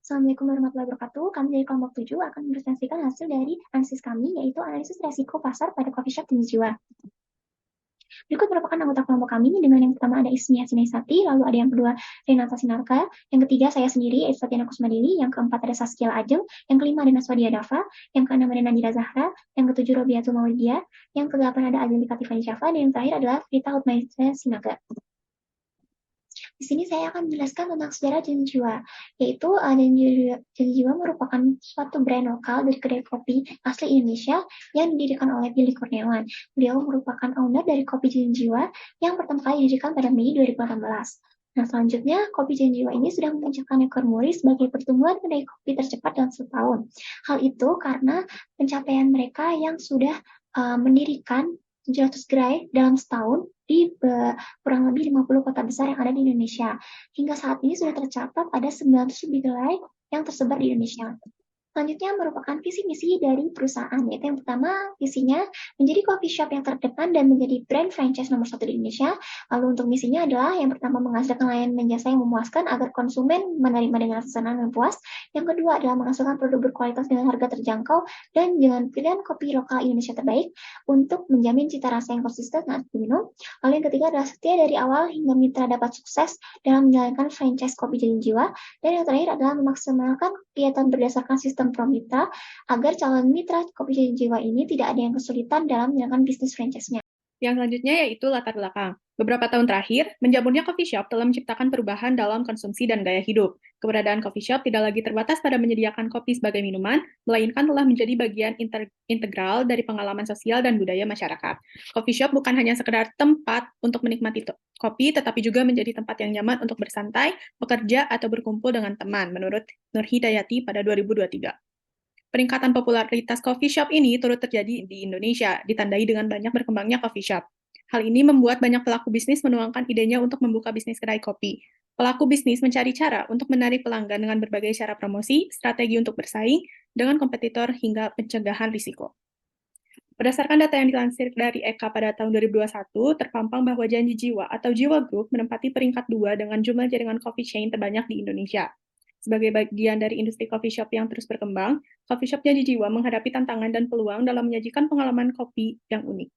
Assalamualaikum warahmatullahi wabarakatuh. Kami dari kelompok 7 akan mempresentasikan hasil dari analisis kami, yaitu analisis resiko pasar pada coffee shop jenis jiwa. Berikut merupakan anggota kelompok kami, dengan yang pertama ada Ismi Asinisati, lalu ada yang kedua Renata Sinarka, yang ketiga saya sendiri, Fatina Kusmadili, yang keempat ada Saskia Ajeng, yang kelima ada Naswadia Dava, yang keenam ada Nadira Zahra, yang ketujuh Robiatul Maulidia, yang kedelapan ada Azali Katifani Syafa, dan yang terakhir adalah Rita Hutmaisa Sinaga. Di sini saya akan menjelaskan tentang sejarah Janjiwa, yaitu Janjiwa merupakan suatu brand lokal dari kedai kopi asli Indonesia yang didirikan oleh Billy Kurniawan. Beliau merupakan owner dari kopi Janjiwa yang pertama kali didirikan pada Mei 2018. Nah, selanjutnya, kopi Janjiwa ini sudah memecahkan rekor muri sebagai pertumbuhan kedai kopi tercepat dalam setahun. Hal itu karena pencapaian mereka yang sudah mendirikan 700 gerai dalam setahun di kurang lebih 50 kota besar yang ada di Indonesia. Hingga saat ini sudah tercatat ada 900 lebih gerai yang tersebar di Indonesia. Selanjutnya merupakan visi misi dari perusahaan, yaitu yang pertama visinya menjadi coffee shop yang terdepan dan menjadi brand franchise nomor 1 di Indonesia. Lalu untuk misinya adalah yang pertama menghasilkan layanan dan jasa yang memuaskan agar konsumen menerima dengan rasa senang dan puas. Yang kedua adalah menghasilkan produk berkualitas dengan harga terjangkau dan dengan pilihan kopi lokal Indonesia terbaik untuk menjamin cita rasa yang konsisten saat diminum. Lalu yang ketiga adalah setia dari awal hingga mitra dapat sukses dalam menjalankan franchise kopi Jalan Jiwa. Dan yang terakhir adalah memaksimalkan kegiatan berdasarkan sistem pro mitra agar calon mitra kopi jiwa ini tidak ada yang kesulitan dalam menjalankan bisnis franchise-nya. Yang selanjutnya yaitu latar belakang. Beberapa tahun terakhir, menjamurnya coffee shop telah menciptakan perubahan dalam konsumsi dan gaya hidup. Keberadaan coffee shop tidak lagi terbatas pada menyediakan kopi sebagai minuman, melainkan telah menjadi bagian integral dari pengalaman sosial dan budaya masyarakat. Coffee shop bukan hanya sekedar tempat untuk menikmati kopi, tetapi juga menjadi tempat yang nyaman untuk bersantai, bekerja, atau berkumpul dengan teman, menurut Nur Hidayati pada 2023. Peningkatan popularitas coffee shop ini turut terjadi di Indonesia, ditandai dengan banyak berkembangnya coffee shop. Hal ini membuat banyak pelaku bisnis menuangkan idenya untuk membuka bisnis kedai kopi. Pelaku bisnis mencari cara untuk menarik pelanggan dengan berbagai cara promosi, strategi untuk bersaing, dengan kompetitor hingga pencegahan risiko. Berdasarkan data yang dilansir dari Eka pada tahun 2021, terpampang bahwa Janji Jiwa atau Jiwa Group menempati peringkat 2 dengan jumlah jaringan coffee chain terbanyak di Indonesia. Sebagai bagian dari industri coffee shop yang terus berkembang, coffee shop Janji Jiwa menghadapi tantangan dan peluang dalam menyajikan pengalaman kopi yang unik.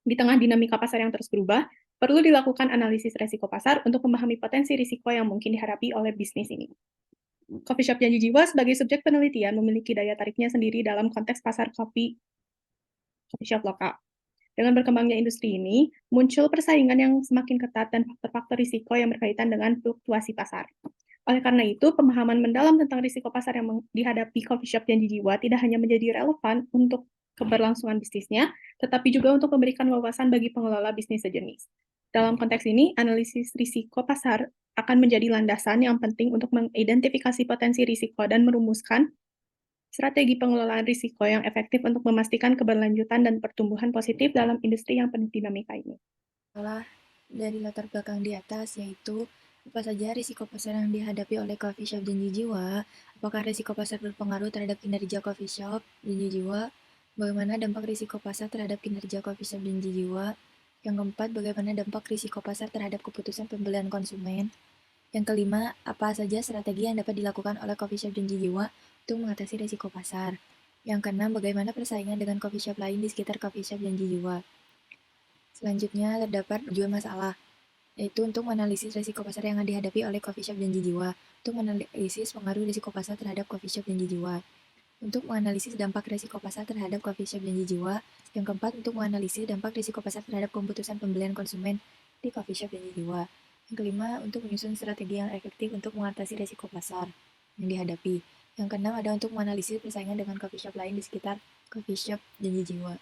Di tengah dinamika pasar yang terus berubah, perlu dilakukan analisis resiko pasar untuk memahami potensi risiko yang mungkin dihadapi oleh bisnis ini. Coffee shop Janji Jiwa sebagai subjek penelitian memiliki daya tariknya sendiri dalam konteks pasar kopi coffee shop lokal. Dengan berkembangnya industri ini, muncul persaingan yang semakin ketat dan faktor-faktor risiko yang berkaitan dengan fluktuasi pasar. Oleh karena itu, pemahaman mendalam tentang risiko pasar yang dihadapi coffee shop Janji Jiwa tidak hanya menjadi relevan untuk keberlangsungan bisnisnya, tetapi juga untuk memberikan wawasan bagi pengelola bisnis sejenis. Dalam konteks ini, analisis risiko pasar akan menjadi landasan yang penting untuk mengidentifikasi potensi risiko dan merumuskan strategi pengelolaan risiko yang efektif untuk memastikan keberlanjutan dan pertumbuhan positif dalam industri yang penuh dinamika ini. Dari latar belakang di atas, yaitu apa saja risiko pasar yang dihadapi oleh coffee shop Janji Jiwa, apakah risiko pasar berpengaruh terhadap kinerja coffee shop Janji Jiwa, bagaimana dampak risiko pasar terhadap kinerja coffee shop Janji Jiwa, yang keempat, bagaimana dampak risiko pasar terhadap keputusan pembelian konsumen, yang kelima, apa saja strategi yang dapat dilakukan oleh coffee shop Janji Jiwa untuk mengatasi risiko pasar, yang keenam, bagaimana persaingan dengan coffee shop lain di sekitar coffee shop Janji Jiwa. Selanjutnya, terdapat dua masalah, yaitu untuk menganalisis risiko pasar yang dihadapi oleh coffee shop Janji Jiwa, untuk menganalisis pengaruh risiko pasar terhadap coffee shop Janji Jiwa, untuk menganalisis dampak risiko pasar terhadap coffee shop Janji Jiwa, yang keempat, untuk menganalisis dampak risiko pasar terhadap keputusan pembelian konsumen di coffee shop Janji Jiwa, yang kelima, untuk menyusun strategi yang efektif untuk mengatasi risiko pasar yang dihadapi, yang keenam ada untuk menganalisis persaingan dengan coffee shop lain di sekitar coffee shop Janji Jiwa.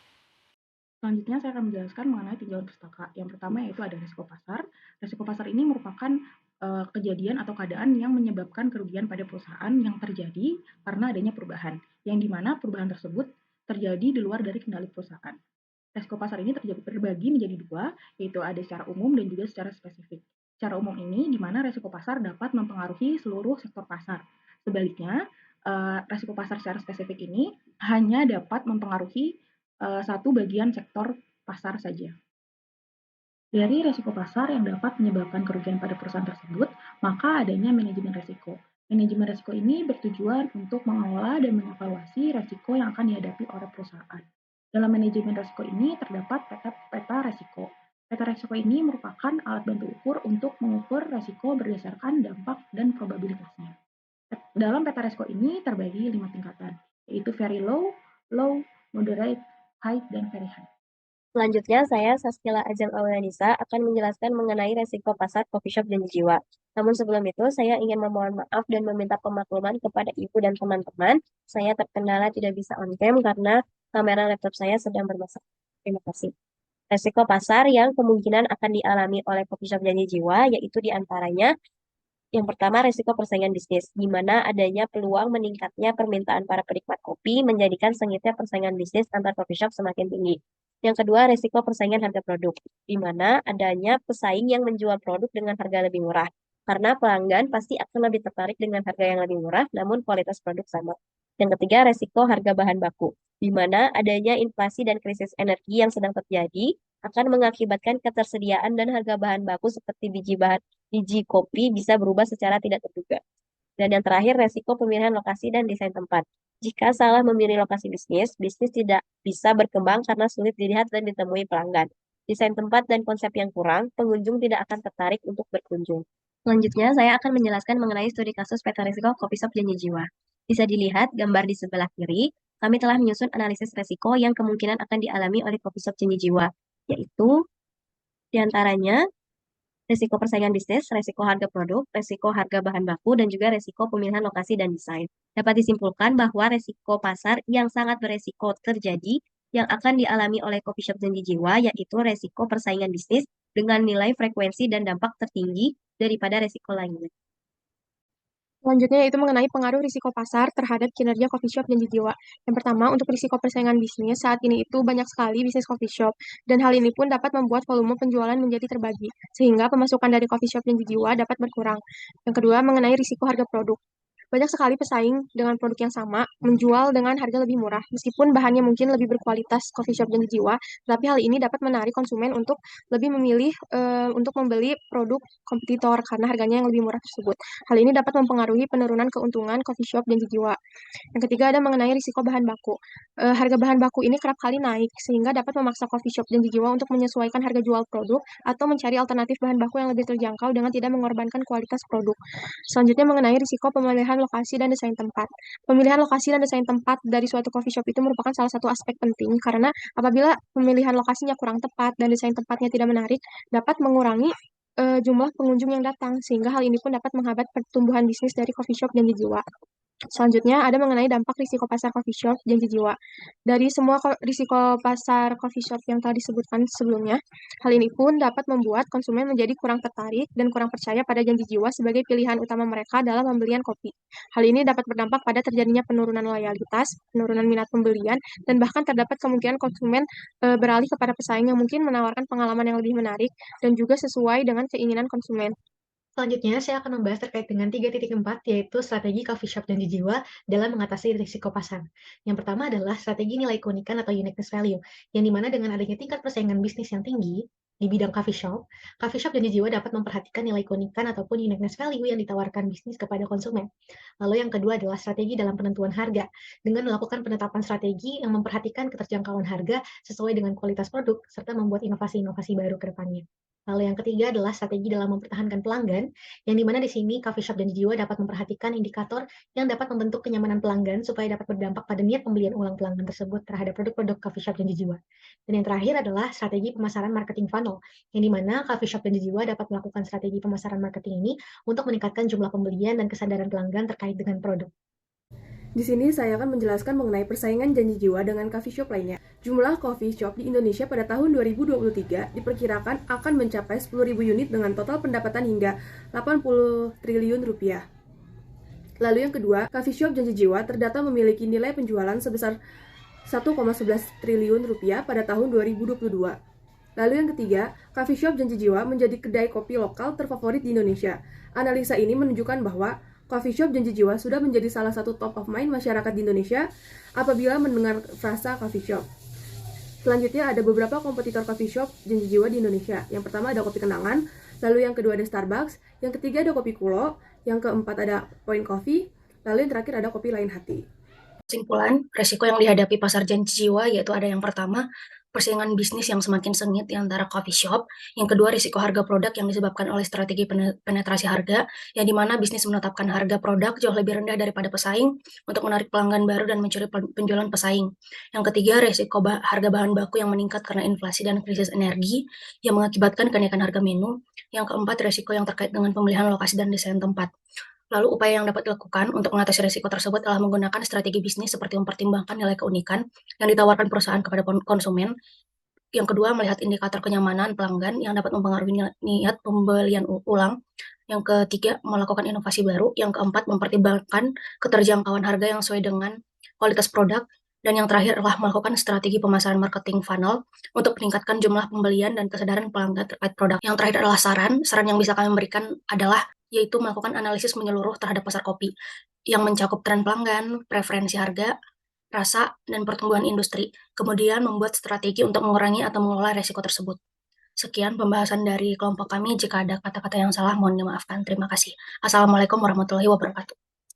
Selanjutnya saya akan menjelaskan mengenai tinjauan pustaka. Yang pertama yaitu ada risiko pasar. Risiko pasar ini merupakan kejadian atau keadaan yang menyebabkan kerugian pada perusahaan yang terjadi karena adanya perubahan, yang dimana perubahan tersebut terjadi di luar dari kendali perusahaan. Risiko pasar ini terbagi menjadi dua, yaitu ada secara umum dan juga secara spesifik. Secara umum ini di mana risiko pasar dapat mempengaruhi seluruh sektor pasar. Sebaliknya, risiko pasar secara spesifik ini hanya dapat mempengaruhi satu bagian sektor pasar saja. Dari risiko pasar yang dapat menyebabkan kerugian pada perusahaan tersebut, maka adanya manajemen risiko. Manajemen risiko ini bertujuan untuk mengelola dan mengevaluasi risiko yang akan dihadapi oleh perusahaan. Dalam manajemen risiko ini terdapat peta risiko. Peta risiko ini merupakan alat bantu ukur untuk mengukur risiko berdasarkan dampak dan probabilitasnya. Dalam peta risiko ini terbagi 5 tingkatan, yaitu very low, low, moderate, high, dan very high. Selanjutnya, saya Saskila Ajeng Aulianisa akan menjelaskan mengenai resiko pasar coffee shop Janji Jiwa. Namun sebelum itu, saya ingin memohon maaf dan meminta pemakluman kepada Ibu dan teman-teman. Saya terkendala tidak bisa on-cam karena kamera laptop saya sedang bermasalah. Terima kasih. Resiko pasar yang kemungkinan akan dialami oleh coffee shop Janji Jiwa, yaitu diantaranya yang pertama, resiko persaingan bisnis, di mana adanya peluang meningkatnya permintaan para penikmat kopi menjadikan sengitnya persaingan bisnis antar coffee shop semakin tinggi. Yang kedua, resiko persaingan harga produk, di mana adanya pesaing yang menjual produk dengan harga lebih murah. Karena pelanggan pasti akan lebih tertarik dengan harga yang lebih murah, namun kualitas produk sama. Yang ketiga, resiko harga bahan baku, di mana adanya inflasi dan krisis energi yang sedang terjadi akan mengakibatkan ketersediaan dan harga bahan baku seperti biji kopi bisa berubah secara tidak terduga. Dan yang terakhir, resiko pemilihan lokasi dan desain tempat. Jika salah memilih lokasi bisnis, bisnis tidak bisa berkembang karena sulit dilihat dan ditemui pelanggan. Desain tempat dan konsep yang kurang, pengunjung tidak akan tertarik untuk berkunjung. Selanjutnya, saya akan menjelaskan mengenai studi kasus peta risiko coffee shop Janji Jiwa. Bisa dilihat gambar di sebelah kiri, kami telah menyusun analisis risiko yang kemungkinan akan dialami oleh coffee shop Janji Jiwa, yaitu diantaranya resiko persaingan bisnis, resiko harga produk, resiko harga bahan baku, dan juga resiko pemilihan lokasi dan desain. Dapat disimpulkan bahwa resiko pasar yang sangat beresiko terjadi yang akan dialami oleh coffee shop Janji Jiwa, yaitu resiko persaingan bisnis dengan nilai frekuensi dan dampak tertinggi daripada resiko lainnya. Selanjutnya yaitu mengenai pengaruh risiko pasar terhadap kinerja coffee shop Janji Jiwa. Yang pertama, untuk risiko persaingan bisnis, saat ini itu banyak sekali bisnis coffee shop, dan hal ini pun dapat membuat volume penjualan menjadi terbagi, sehingga pemasukan dari coffee shop Janji Jiwa dapat berkurang. Yang kedua, mengenai risiko harga produk. Banyak sekali pesaing dengan produk yang sama, menjual dengan harga lebih murah, meskipun bahannya mungkin lebih berkualitas coffee shop Janji Jiwa, tapi hal ini dapat menarik konsumen untuk lebih memilih untuk membeli produk kompetitor karena harganya yang lebih murah tersebut. Hal ini dapat mempengaruhi penurunan keuntungan coffee shop Janji Jiwa. Yang ketiga ada mengenai risiko bahan baku. Harga bahan baku ini kerap kali naik, sehingga dapat memaksa coffee shop Janji Jiwa untuk menyesuaikan harga jual produk atau mencari alternatif bahan baku yang lebih terjangkau dengan tidak mengorbankan kualitas produk. Selanjutnya mengenai risiko pemilihan lokasi dan desain tempat. Pemilihan lokasi dan desain tempat dari suatu coffee shop itu merupakan salah satu aspek penting karena apabila pemilihan lokasinya kurang tepat dan desain tempatnya tidak menarik, dapat mengurangi jumlah pengunjung yang datang, sehingga hal ini pun dapat menghambat pertumbuhan bisnis dari coffee shop Janji Jiwa. Selanjutnya ada mengenai dampak risiko pasar coffee shop Janji Jiwa. Dari semua risiko pasar coffee shop yang telah disebutkan sebelumnya, hal ini pun dapat membuat konsumen menjadi kurang tertarik dan kurang percaya pada Janji Jiwa sebagai pilihan utama mereka dalam pembelian kopi. Hal ini dapat berdampak pada terjadinya penurunan loyalitas, penurunan minat pembelian, dan bahkan terdapat kemungkinan konsumen beralih kepada pesaing yang mungkin menawarkan pengalaman yang lebih menarik dan juga sesuai dengan keinginan konsumen. Selanjutnya, saya akan membahas terkait dengan 3.4, yaitu strategi coffee shop Janji Jiwa dalam mengatasi risiko pasar. Yang pertama adalah strategi nilai keunikan atau uniqueness value, yang dimana dengan adanya tingkat persaingan bisnis yang tinggi di bidang coffee shop Janji Jiwa dapat memperhatikan nilai keunikan ataupun uniqueness value yang ditawarkan bisnis kepada konsumen. Lalu yang kedua adalah strategi dalam penentuan harga, dengan melakukan penetapan strategi yang memperhatikan keterjangkauan harga sesuai dengan kualitas produk, serta membuat inovasi-inovasi baru ke depannya. Lalu yang ketiga adalah strategi dalam mempertahankan pelanggan, yang dimana di sini coffee shop Janji Jiwa dapat memperhatikan indikator yang dapat membentuk kenyamanan pelanggan supaya dapat berdampak pada niat pembelian ulang pelanggan tersebut terhadap produk-produk coffee shop Janji Jiwa. Dan yang terakhir adalah strategi pemasaran marketing funnel, yang dimana coffee shop Janji Jiwa dapat melakukan strategi pemasaran marketing ini untuk meningkatkan jumlah pembelian dan kesadaran pelanggan terkait dengan produk. Di sini saya akan menjelaskan mengenai persaingan Janji Jiwa dengan coffee shop lainnya. Jumlah coffee shop di Indonesia pada tahun 2023 diperkirakan akan mencapai 10.000 unit dengan total pendapatan hingga 80 triliun rupiah. Lalu yang kedua, coffee shop Janji Jiwa terdata memiliki nilai penjualan sebesar 1,11 triliun rupiah pada tahun 2022. Lalu yang ketiga, coffee shop Janji Jiwa menjadi kedai kopi lokal terfavorit di Indonesia. Analisa ini menunjukkan bahwa coffee shop Janji Jiwa sudah menjadi salah satu top of mind masyarakat di Indonesia apabila mendengar frasa coffee shop. Selanjutnya ada beberapa kompetitor coffee shop Janji Jiwa di Indonesia. Yang pertama ada Kopi Kenangan, lalu yang kedua ada Starbucks, yang ketiga ada Kopi Kulo, Yang keempat ada Point Coffee, lalu yang terakhir ada Kopi Lain Hati. Kesimpulan, resiko yang dihadapi pasar janji jiwa yaitu ada yang pertama, persaingan bisnis yang semakin sengit di antara coffee shop. Yang kedua, risiko harga produk yang disebabkan oleh strategi penetrasi harga, yang dimana bisnis menetapkan harga produk jauh lebih rendah daripada pesaing untuk menarik pelanggan baru dan mencuri penjualan pesaing. Yang ketiga, risiko harga bahan baku yang meningkat karena inflasi dan krisis energi yang mengakibatkan kenaikan harga menu. Yang keempat, risiko yang terkait dengan pemilihan lokasi dan desain tempat. Lalu upaya yang dapat dilakukan untuk mengatasi risiko tersebut adalah menggunakan strategi bisnis seperti mempertimbangkan nilai keunikan yang ditawarkan perusahaan kepada konsumen. Yang kedua, melihat indikator kenyamanan pelanggan yang dapat mempengaruhi niat pembelian ulang. Yang ketiga, melakukan inovasi baru. Yang keempat, mempertimbangkan keterjangkauan harga yang sesuai dengan kualitas produk. Dan yang terakhir adalah melakukan strategi pemasaran marketing funnel untuk meningkatkan jumlah pembelian dan kesadaran pelanggan terkait produk. Yang terakhir adalah saran yang bisa kami berikan adalah yaitu melakukan analisis menyeluruh terhadap pasar kopi yang mencakup tren pelanggan, preferensi harga, rasa, dan pertumbuhan industri, kemudian membuat strategi untuk mengurangi atau mengelola resiko tersebut. Sekian pembahasan dari kelompok kami. Jika ada kata-kata yang salah, mohon dimaafkan. Terima kasih. Assalamualaikum warahmatullahi wabarakatuh.